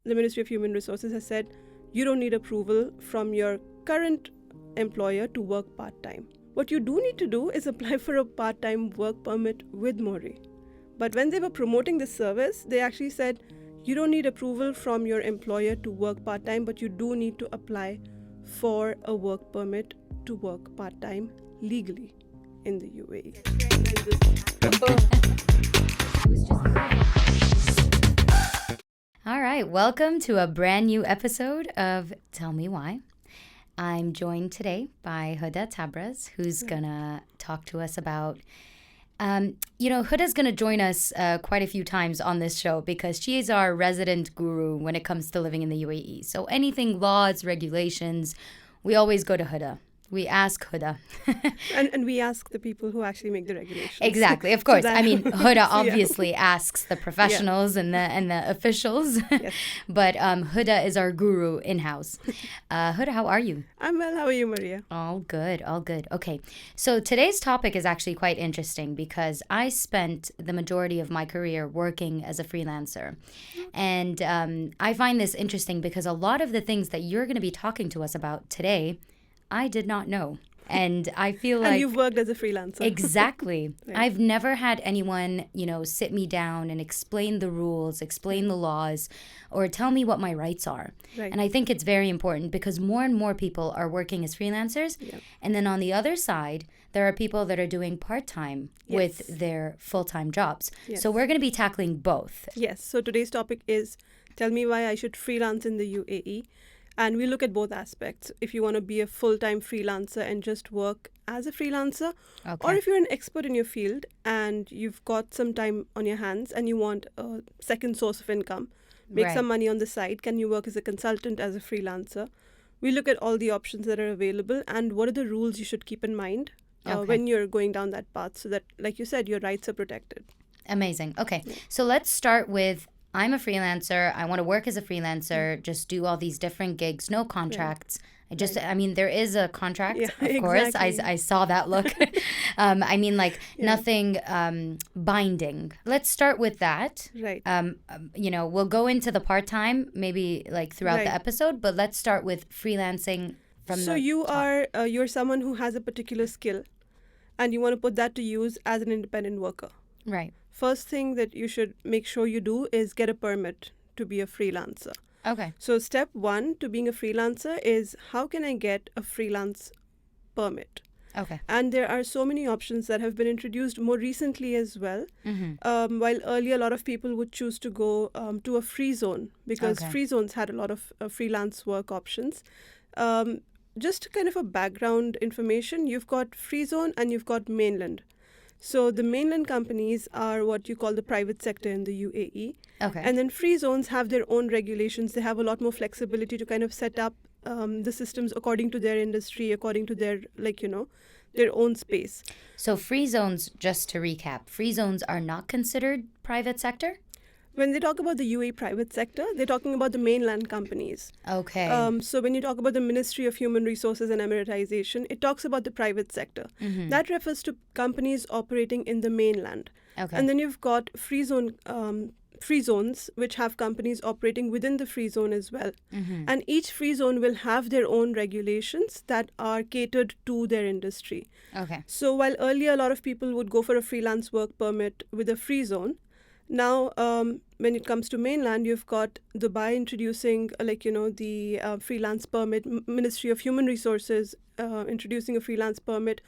the Ministry of Human Resources has said you don't need approval from your current employer to work part-time. What you do need to do is apply for a part-time work permit with Mori. But when they were promoting this service, they actually said you don't need approval from your employer to work part-time, but you do need to apply for a work permit to work part-time legally in the UAE. All right, welcome to a brand new episode of Tell Me Why. I'm joined today by Huda Tabrez, who's gonna talk to us about Huda's going to join us quite a few times on this show because she is our resident guru when it comes to living in the UAE. So anything laws, regulations, we always go to Huda. We ask Huda. and we ask the people who actually make the regulations. Exactly, of course. I mean, Huda obviously asks the professionals and the officials. Yes. But Huda is our guru in-house. Huda, how are you? I'm well. How are you, Maria? All good, all good. Okay, so today's topic is actually quite interesting because I spent the majority of my career working as a freelancer. And I find this interesting because a lot of the things that you're going to be talking to us about today, I did not know. And I feel like... And you've worked as a freelancer. Exactly. Right. I've never had anyone, sit me down and explain the rules, explain the laws, or tell me what my rights are. Right. And I think it's very important because more and more people are working as freelancers. Yep. And then on the other side, there are people that are doing part-time with their full-time jobs. Yes. So we're going to be tackling both. Yes. So today's topic is tell me why I should freelance in the UAE. And we look at both aspects. If you want to be a full-time freelancer and just work as a freelancer, or if you're an expert in your field and you've got some time on your hands and you want a second source of income, make some money on the side, can you work as a consultant, as a freelancer? We look at all the options that are available and what are the rules you should keep in mind when you're going down that path so that, like you said, your rights are protected. Amazing. Okay, so let's start with I'm a freelancer. I want to work as a freelancer, just do all these different gigs, no contracts. I mean, there is a contract, of course. I saw that look. Nothing binding. Let's start with that. Right. We'll go into the part-time maybe like throughout the episode, but let's start with freelancing from So you're someone who has a particular skill and you want to put that to use as an independent worker. Right. First thing that you should make sure you do is get a permit to be a freelancer. Okay. So step one to being a freelancer is how can I get a freelance permit? Okay. And there are so many options that have been introduced more recently as well. Mm-hmm. While earlier a lot of people would choose to go to a free zone because free zones had a lot of freelance work options. Just kind of a background information, you've got free zone and you've got mainland. So the mainland companies are what you call the private sector in the UAE. Okay. And then free zones have their own regulations. They have a lot more flexibility to kind of set up the systems according to their industry, according to their, their own space. So free zones, just to recap, free zones are not considered private sector? When they talk about the UAE private sector, they're talking about the mainland companies. Okay. So when you talk about the Ministry of Human Resources and Emiratization, it talks about the private sector. Mm-hmm. That refers to companies operating in the mainland. Okay. And then you've got free zones, which have companies operating within the free zone as well. Mm-hmm. And each free zone will have their own regulations that are catered to their industry. Okay. So while earlier a lot of people would go for a freelance work permit with a free zone, now, when it comes to mainland, you've got Dubai introducing, the freelance permit, Ministry of Human Resources introducing a freelance permit.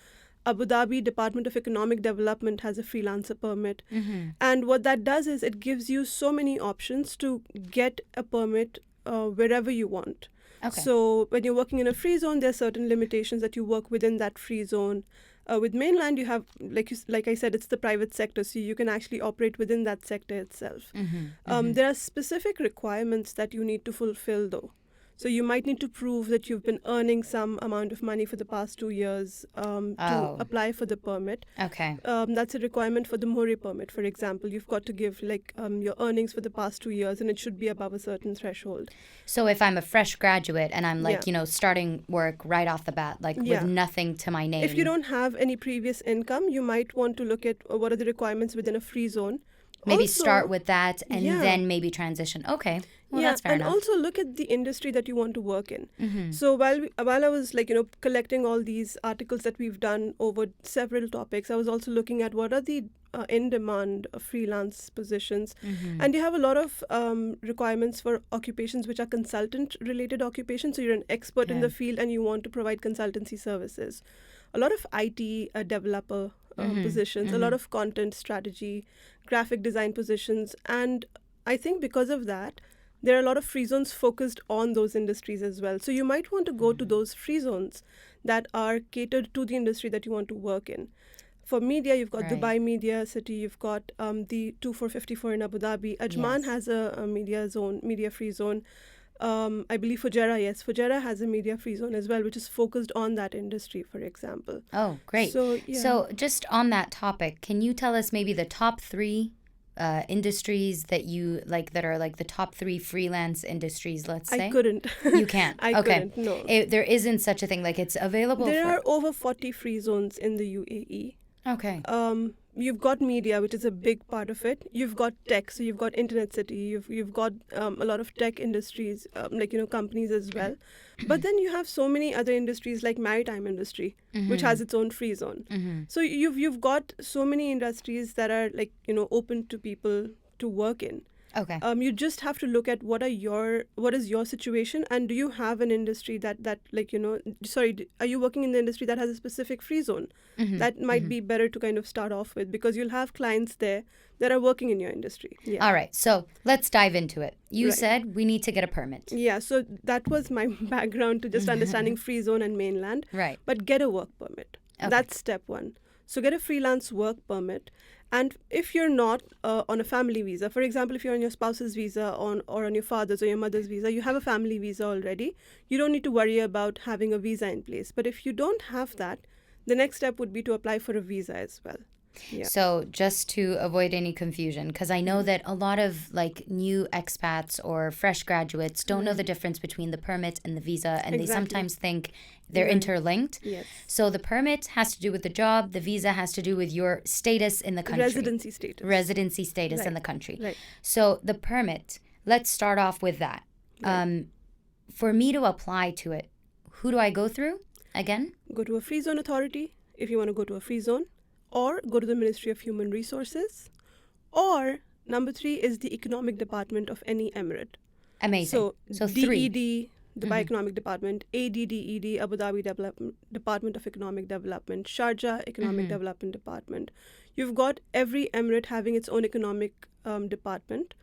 Abu Dhabi Department of Economic Development has a freelancer permit. Mm-hmm. And what that does is it gives you so many options to get a permit wherever you want. Okay. So when you're working in a free zone, there are certain limitations that you work within that free zone. With mainland, you have, like I said, it's the private sector, so you can actually operate within that sector itself. Mm-hmm. There are specific requirements that you need to fulfill, though. So you might need to prove that you've been earning some amount of money for the past 2 years to apply for the permit. Okay. That's a requirement for the Mori permit, for example. You've got to give your earnings for the past 2 years, and it should be above a certain threshold. So if I'm a fresh graduate and I'm starting work right off the bat, with nothing to my name. If you don't have any previous income, you might want to look at what are the requirements within a free zone. Maybe Also, start with that and then maybe transition. Okay. Well, that's fair and enough. also look at the industry that you want to work in. So while I was collecting all these articles that we've done over several topics, I was also looking at what are the in-demand freelance positions, and you have a lot of requirements for occupations which are consultant-related occupations. So you're an expert in the field and you want to provide consultancy services. A lot of IT developer positions, a lot of content strategy, graphic design positions, and I think because of that, there are a lot of free zones focused on those industries as well. So you might want to go to those free zones that are catered to the industry that you want to work in. For media, you've got Dubai Media City, you've got the 2454 in Abu Dhabi. Ajman has a media zone, media free zone. I believe Fujairah has a media free zone as well, which is focused on that industry, for example. Oh, great. So just on that topic, can you tell us maybe the top three industries that you like that are like the top three freelance industries, let's say? I couldn't. You can't? I couldn't, no. There isn't such a thing, like it's available There are over 40 free zones in the UAE. Okay. You've got media, which is a big part of it. You've got tech, so you've got Internet City. You've got a lot of tech industries, companies as well. But then you have so many other industries like maritime industry, which has its own free zone. So you've got so many industries that are open to people to work in. Okay. You just have to look at what is your situation, and do you have an industry are you working in the industry that has a specific free zone? That might be better to kind of start off with, because you'll have clients there that are working in your industry. Yeah. All right. So let's dive into it. You said we need to get a permit. Yeah. So that was my background to just understanding free zone and mainland. Right. But get a work permit. Okay. That's step one. So get a freelance work permit. And if you're not on a family visa, for example, if you're on your spouse's visa or on your father's or your mother's visa, you have a family visa already, you don't need to worry about having a visa in place. But if you don't have that, the next step would be to apply for a visa as well. Yeah. So just to avoid any confusion, because I know that a lot of like new expats or fresh graduates don't know the difference between the permit and the visa, and they sometimes think they're interlinked. Yes. So the permit has to do with the job, the visa has to do with your status in the country. Residency status. In the country. Right. So the permit, let's start off with that. Right. For me to apply to it, who do I go through again? Go to a free zone authority if you want to go to a free zone, or go to the Ministry of Human Resources, or number 3 is the Economic Department of any emirate. Amazing. So DED, 3. Dubai Economic Department, ADDED, Abu Dhabi Department of Economic Development, Sharjah Economic Development Department. You've got every emirate having its own economic department.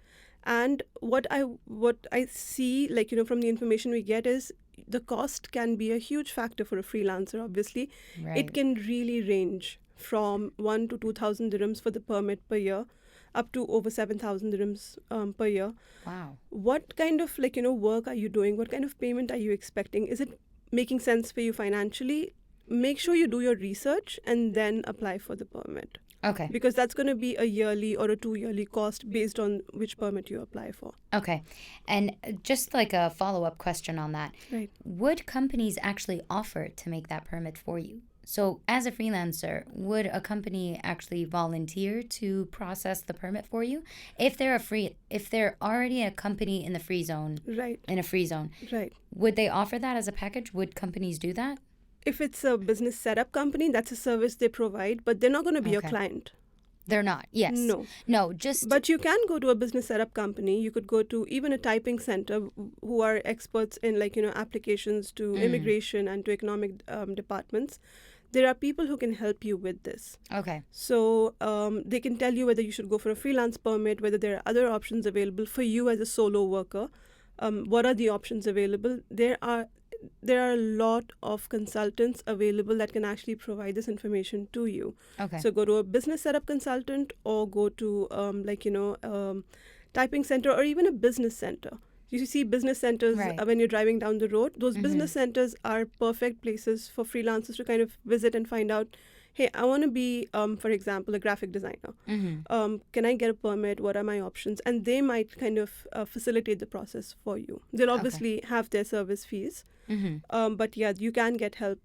And what I see, from the information we get, is the cost can be a huge factor for a freelancer, obviously. Right. It can really range from 1,000 to 2,000 dirhams for the permit per year, up to over 7,000 dirhams per year. Wow. What kind of work are you doing? What kind of payment are you expecting? Is it making sense for you financially? Make sure you do your research and then apply for the permit. Okay. Because that's going to be a yearly or a 2-yearly cost based on which permit you apply for. Okay. And just like a follow-up question on that. Right. Would companies actually offer to make that permit for you? So as a freelancer, would a company actually volunteer to process the permit for you? If they're already a company in the free zone, Right. in a free zone, Right. would they offer that as a package? Would companies do that? If it's a business setup company, that's a service they provide, but they're not going to be your client. They're not. Yes. No, just... But you can go to a business setup company. You could go to even a typing center who are experts in applications to immigration and to economic departments. There are people who can help you with this. Okay. So they can tell you whether you should go for a freelance permit, whether there are other options available for you as a solo worker. What are the options available? There are a lot of consultants available that can actually provide this information to you. Okay. So go to a business setup consultant, or go to typing center, or even a business center. You see business centers when you're driving down the road. Those business centers are perfect places for freelancers to kind of visit and find out, hey, I want to be, for example, a graphic designer. Can I get a permit? What are my options? And they might kind of facilitate the process for you. They'll obviously have their service fees. But yeah, you can get help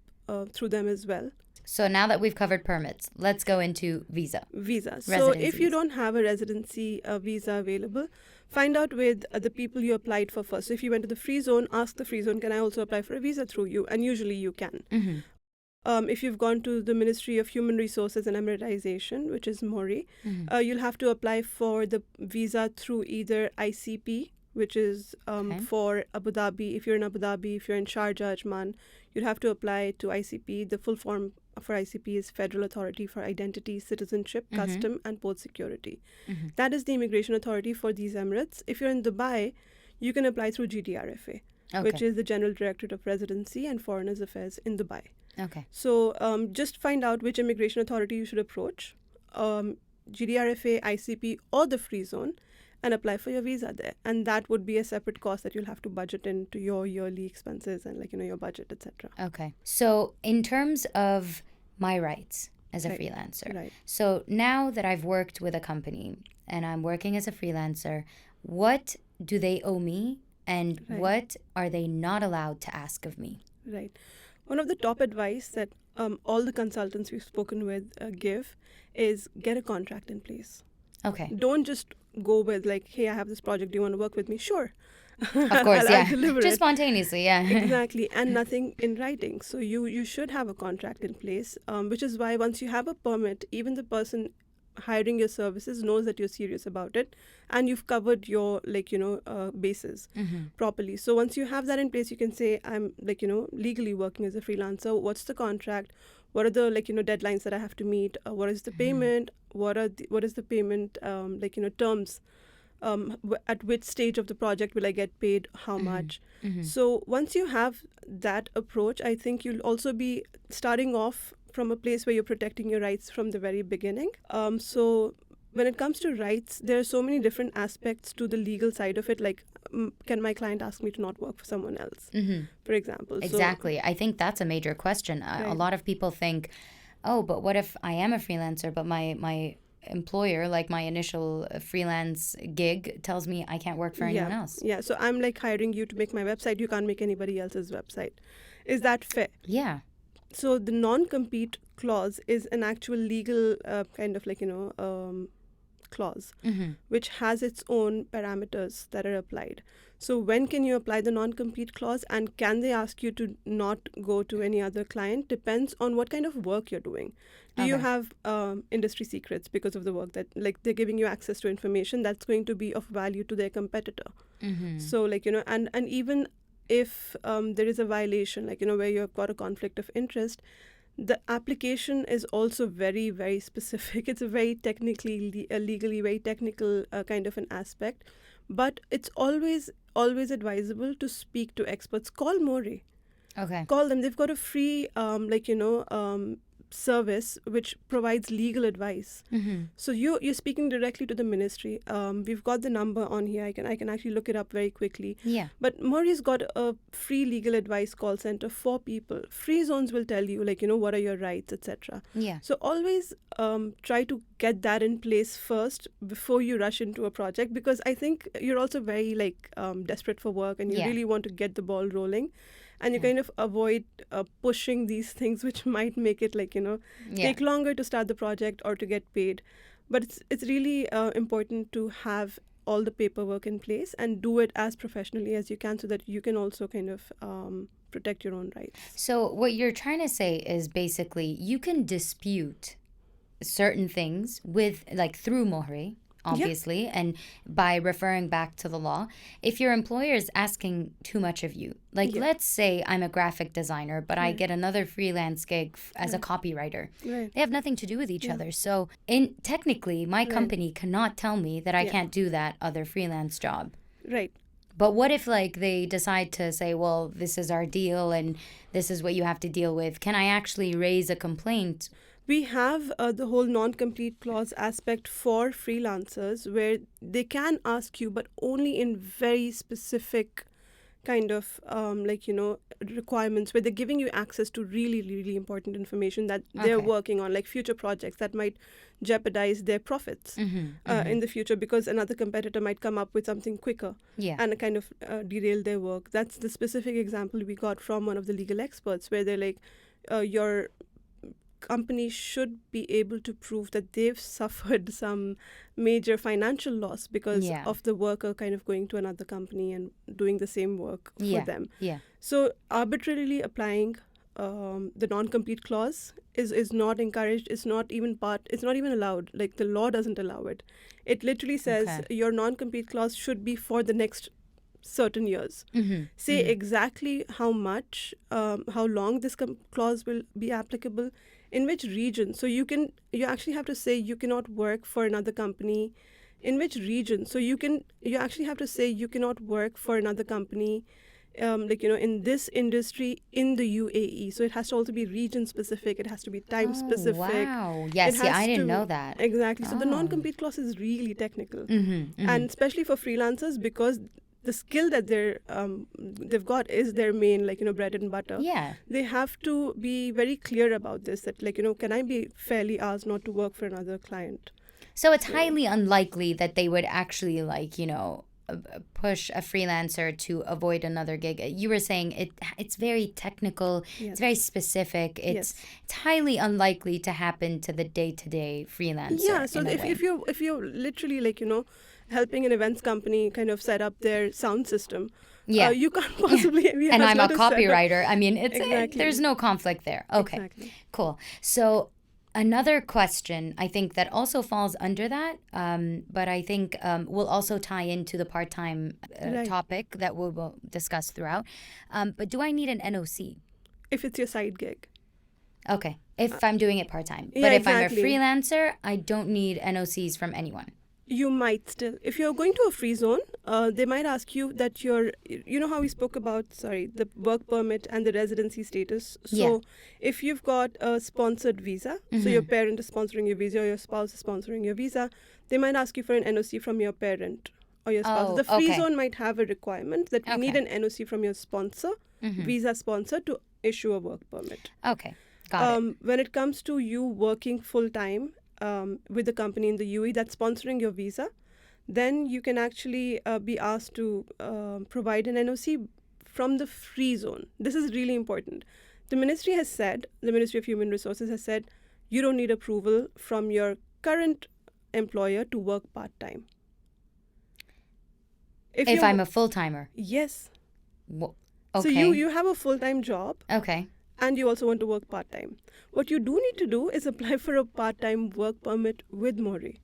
through them as well. So now that we've covered permits, let's go into visa. Visa. So Residency if you visa. don't have a residency visa available, find out with the people you applied for first. So if you went to the free zone, ask the free zone, can I also apply for a visa through you? And usually you can. Mm-hmm. If you've gone to the Ministry of Human Resources and Emiratization, which is MORI, Mm-hmm. you'll have to apply for the visa through either ICP, which is Okay. for Abu Dhabi. If you're in Abu Dhabi, if you're in Sharjah, Ajman, you'll have to apply to ICP. The full form for ICP is Federal Authority for Identity, Citizenship, Mhm. Custom and Port Security. Mm-hmm. That is the immigration authority for these Emirates. If you're in Dubai, you can apply through GDRFA, which Okay. is the General Directorate of Residency and Foreigners Affairs in Dubai. Okay. So just find out which immigration authority you should approach, GDRFA, ICP, or the free zone, and apply for your visa there. And that would be a separate cost that you'll have to budget into your yearly expenses and your budget, etc. Okay. So in terms of my rights as a Right. freelancer, Right. so now that I've worked with a company and I'm working as a freelancer, what do they owe me and Right. what are they not allowed to ask of me? Right. One of the top advice that all the consultants we've spoken with give is get a contract in place. Okay. Don't just go with like, hey, I have this project. Do you want to work with me? Sure. Of course, I'll yeah. deliver Just it. spontaneously, yeah. Exactly, and nothing in writing. So you should have a contract in place, which is why once you have a permit, even the person hiring your services knows that you're serious about it, and you've covered your bases Mm-hmm. properly. So once you have that in place, you can say, I'm legally working as a freelancer. What's the contract? What are the deadlines that I have to meet? What is the payment? What is the payment terms? At which stage of the project will I get paid? How much? Mm-hmm. So once you have that approach, I think you'll also be starting off from a place where you're protecting your rights from the very beginning. So when it comes to rights, there are so many different aspects to the legal side of it. Like, can my client ask me to not work for someone else, Mm-hmm. for example? Exactly. I think that's a major question. A Right. lot of people think, oh, but what if I am a freelancer, but my employer, like my initial freelance gig, tells me I can't work for anyone else? Yeah. So I'm like hiring you to make my website. You can't make anybody else's website. Is that fair? Yeah. So the non-compete clause is an actual legal clause, Mm-hmm. which has its own parameters that are applied. So when can you apply the non-compete clause, and can they ask you to not go to any other client? Depends on what kind of work you're doing. Do you Okay. have industry secrets because of the work that they're giving you access to information that's going to be of value to their competitor? Mm-hmm. So and even if there is a violation, where you've got a conflict of interest, the application is also very, very specific. It's a very legally very technical kind of an aspect, but it's always advisable to speak to experts. Call Mori. Okay. Call them. They've got a free service which provides legal advice. Mm-hmm. So you're speaking directly to the ministry. We've got the number on here. I can actually look it up very quickly. Yeah. But Maury's got a free legal advice call center for people. Free zones will tell you what are your rights, etc. Yeah. So always try to get that in place first before you rush into a project, because I think you're also very desperate for work, and you Yeah. really want to get the ball rolling. And you Yeah. kind of avoid pushing these things which might make it Yeah. take longer to start the project or to get paid. But it's really important to have all the paperwork in place and do it as professionally as you can, so that you can also kind of protect your own rights. So what you're trying to say is basically you can dispute certain things with through Mohri, obviously, and by referring back to the law. If your employer is asking too much of you, Yeah. let's say I'm a graphic designer, but I Right. get another freelance gig as a Right. copywriter. Right. They have nothing to do with each Yeah. other. So technically, my Right. company cannot tell me that I Yeah. can't do that other freelance job. Right. But what if they decide to say, well, this is our deal and this is what you have to deal with? Can I actually raise a complaint? We have the whole non-complete clause aspect for freelancers, where they can ask you, but only in very specific kind of requirements, where they're giving you access to really, really important information that they're Okay. working on, like future projects that might jeopardize their profits in the future, because another competitor might come up with something quicker Yeah. and kind of derail their work. That's the specific example we got from one of the legal experts, where they're like, your company should be able to prove that they've suffered some major financial loss because Yeah. of the worker kind of going to another company and doing the same work for them. Yeah. So arbitrarily applying the non-compete clause is not encouraged. It's not even allowed. Like, the law doesn't allow it. It literally says Okay. your non-compete clause should be for the next certain years. Say exactly how much, how long this clause will be applicable, in which region. So you actually have to say you cannot work for another company. In which region? So you actually have to say you cannot work for another company, in this industry in the UAE. So it has to also be region specific. It has to be time specific. Wow. Yes. Yeah, I didn't know that. Exactly. So the Oh. non-compete clause is really technical, and especially for freelancers, because the skill that they've got is their main, bread and butter. Yeah. They have to be very clear about this, that, can I be fairly asked not to work for another client? So it's highly unlikely that they would actually, push a freelancer to avoid another gig. You were saying it's very technical. Yes. It's very specific. It's highly unlikely to happen to the day-to-day freelancer. Yeah. So in a way. if you're literally helping an events company kind of set up their sound system, Yeah. you can't possibly. And I'm a copywriter. I mean, Exactly. there's no conflict there. Okay. Exactly. Cool. So another question, I think, that also falls under that, but I think will also tie into the part-time Right. topic that we will discuss throughout. But do I need an NOC? If it's your side gig. Okay. If I'm doing it part-time. yeah, But if exactly. I'm a freelancer, I don't need NOCs from anyone. You might still. If you're going to a free zone, they might ask you that you know how we spoke about, the work permit and the residency status. So Yeah. if you've got a sponsored visa, so your parent is sponsoring your visa or your spouse is sponsoring your visa, they might ask you for an NOC from your parent or your spouse. Oh, The free okay. zone might have a requirement that you need Okay. an NOC from your sponsor, visa sponsor, to issue a work permit. Okay. Got it. When it comes to you working full-time with the company in the UAE that's sponsoring your visa, then you can actually be asked to provide an NOC from the free zone. This is really important. The Ministry of Human Resources has said, you don't need approval from your current employer to work part-time. If I'm a full-timer. Yes. Okay. So you have a full-time job. Okay. And you also want to work part-time. What you do need to do is apply for a part-time work permit with Mori.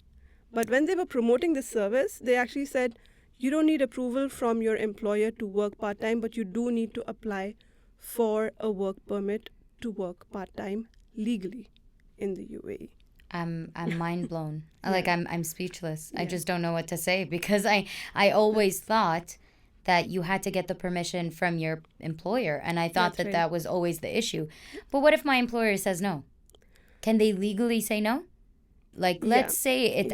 But when they were promoting this service, they actually said, you don't need approval from your employer to work part-time, but you do need to apply for a work permit to work part-time legally in the UAE. I'm mind blown. Like I'm speechless. I just don't know what to say, because I always thought that you had to get the permission from your employer, and I thought That's right. that was always the issue. But what if my employer says no? Can they legally say no? Like, let's say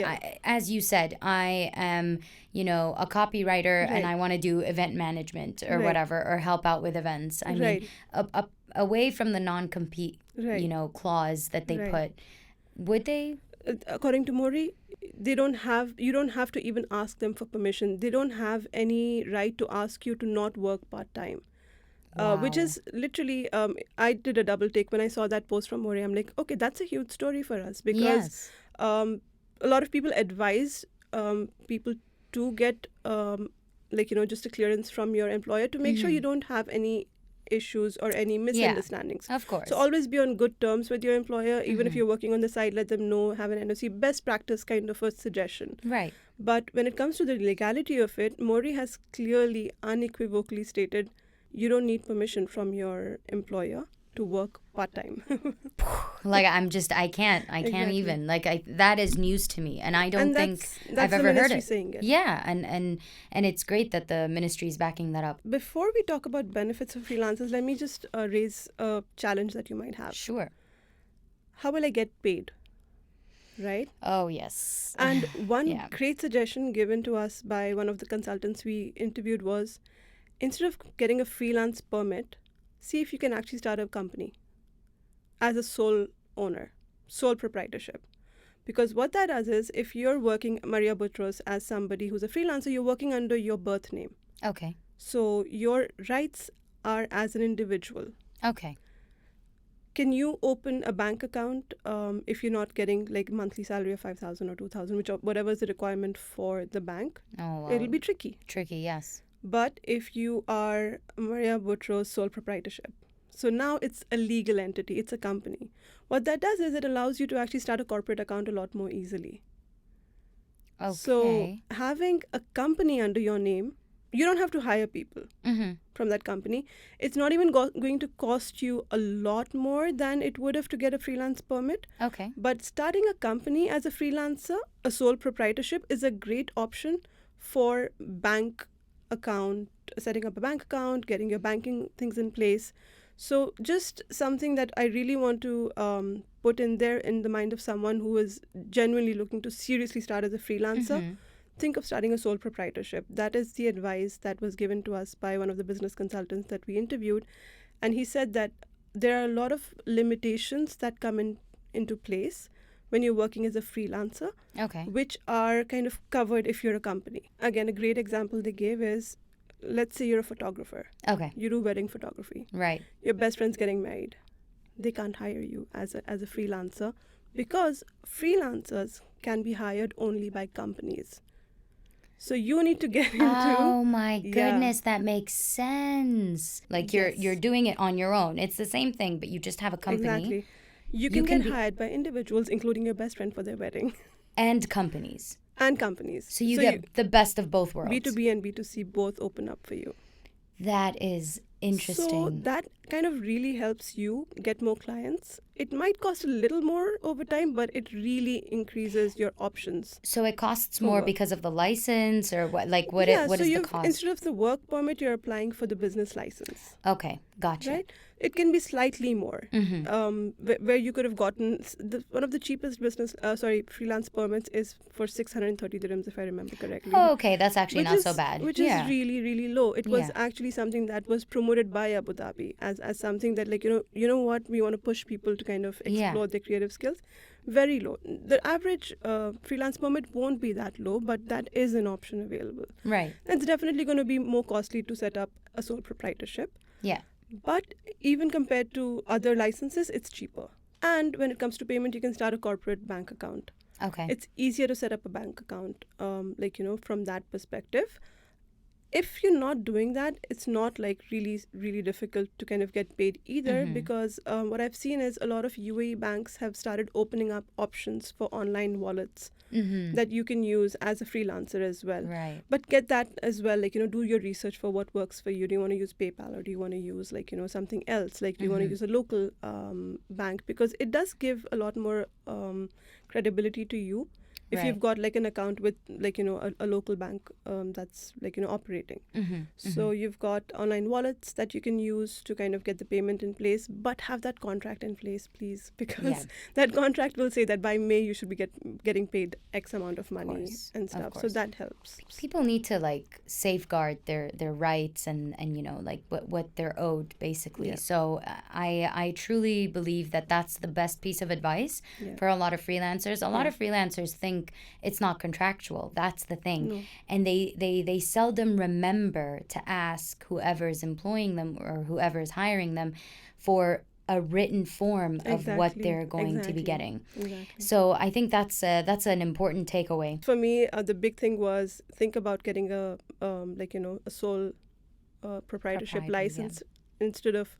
as you said, I am, a copywriter and I want to do event management or whatever, or help out with events. I mean, away from the non-compete, clause that they put, would they? According to Mori, you don't have to even ask them for permission. They don't have any right to ask you to not work part-time. Which is literally, I did a double take when I saw that post from Mori. I'm like, okay, that's a huge story for us, because a lot of people advise people to get just a clearance from your employer to make sure you don't have any issues or any misunderstandings. Of course. So always be on good terms with your employer. Even if you're working on the side, let them know, have an NOC. Best practice kind of a suggestion. Right. But when it comes to the legality of it, Mori has clearly, unequivocally stated, you don't need permission from your employer to work part-time. Like, I can't Exactly. even, that is news to me, and I don't think that's I've the ever heard ministry it. saying it. Yeah, and it's great that the ministry is backing that up. Before we talk about benefits of freelancers, let me just raise a challenge that you might have. Sure. How will I get paid? Right? Oh, yes. And one Yeah. great suggestion given to us by one of the consultants we interviewed was, instead of getting a freelance permit, see if you can actually start a company as a sole owner, sole proprietorship. Because what that does is, if you're working, Maria Botros, as somebody who's a freelancer, you're working under your birth name. Okay. So your rights are as an individual. Okay. can you open a bank account if you're not getting like monthly salary of 5,000 or 2,000, whatever is the requirement for the bank? Oh, wow. It'll be tricky. Tricky, yes. But if you are Maria Botros sole proprietorship, so now it's a legal entity, it's a company. What that does is it allows you to actually start a corporate account a lot more easily. Okay. So having a company under your name, you don't have to hire people from that company. It's not even going to cost you a lot more than it would have to get a freelance permit. Okay. But starting a company as a freelancer, a sole proprietorship, is a great option for bank account, setting up a bank account, getting your banking things in place. So just something that I really want to put in there in the mind of someone who is genuinely looking to seriously start as a freelancer. Think of starting a sole proprietorship. That is the advice that was given to us by one of the business consultants that we interviewed. And he said that there are a lot of limitations that come into place when you're working as a freelancer, which are kind of covered if you're a company. Again, a great example they gave is, let's say you're a photographer. Okay. You do wedding photography. Right. Your best friend's getting married. They can't hire you as a freelancer because freelancers can be hired only by companies. So you need to get into... Oh my goodness, that makes sense. Like you're doing it on your own. It's the same thing, but you just have a company. Exactly. You can get hired by individuals, including your best friend for their wedding. And companies. And companies. So you get the best of both worlds. B2B and B2C both open up for you. That is interesting. So that kind of really helps you get more clients. It might cost a little more over time, but it really increases your options. So it costs more because of the license, or what? Like what is the cost? Instead of the work permit, you're applying for the business license. Okay, gotcha. Right? It can be slightly more, where you could have gotten one of the cheapest freelance permits is for 630 dirhams, if I remember correctly. Oh, okay, that's actually not so bad. Which is really, really low. It was actually something that was promoted by Abu Dhabi as something that, like, you know what, we want to push people to kind of explore their creative skills. Very low. The average freelance permit won't be that low, but that is an option available. Right. It's definitely going to be more costly to set up a sole proprietorship. Yeah. But even compared to other licenses, it's cheaper. And when it comes to payment, you can start a corporate bank account. Okay. It's easier to set up a bank account, from that perspective. If you're not doing that, it's not like really, really difficult to kind of get paid either, because what I've seen is a lot of UAE banks have started opening up options for online wallets that you can use as a freelancer as well. Right. But get that as well, do your research for what works for you. Do you want to use PayPal, or do you want to use something else? Like, do you want to use a local bank? Because it does give a lot more credibility to you if you've got like an account with a local bank that's operating. So you've got online wallets that you can use to kind of get the payment in place, but have that contract in place, please, because that contract will say that by May you should be getting paid X amount of money and stuff. So that helps. People need to safeguard their rights and what they're owed, basically. Yeah. So I truly believe that that's the best piece of advice for a lot of freelancers. A lot of freelancers think it's not contractual. That's the thing. No. And they seldom remember to ask whoever's employing them or whoever's hiring them for a written form of what they're going to be getting. Exactly. So I think that's an important takeaway. For me, the big thing was think about getting a sole proprietorship license instead of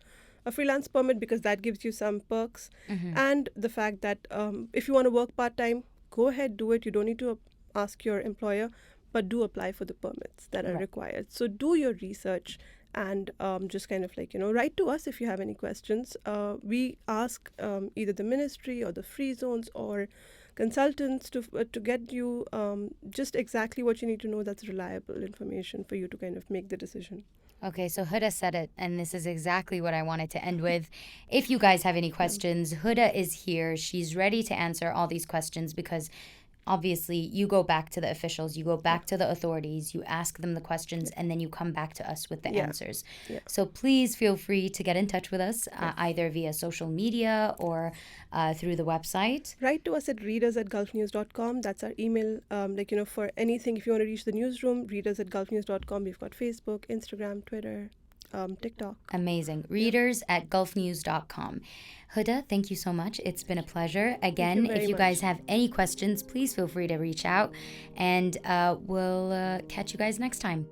a freelance permit, because that gives you some perks. And the fact that if you want to work part-time, go ahead, do it. You don't need to ask your employer, but do apply for the permits that are required. So do your research and just kind of write to us if you have any questions. We ask either the ministry or the free zones or consultants to get you just exactly what you need to know, that's reliable information for you to kind of make the decision. Okay, so Huda said it, and this is exactly what I wanted to end with. If you guys have any questions, Huda is here. She's ready to answer all these questions, because obviously you go back to the officials, you go back to the authorities, you ask them the questions, and then you come back to us with the answers. So please feel free to get in touch with us, either via social media or through the website. Write to us at readers@gulfnews.com. That's our email. For anything, if you want to reach the newsroom, readers@gulfnews.com. We've got Facebook, Instagram, Twitter. TikTok. Amazing. Readers at gulfnews.com. Huda, thank you so much. It's been a pleasure. Again, if you guys have any questions, please feel free to reach out, and we'll catch you guys next time.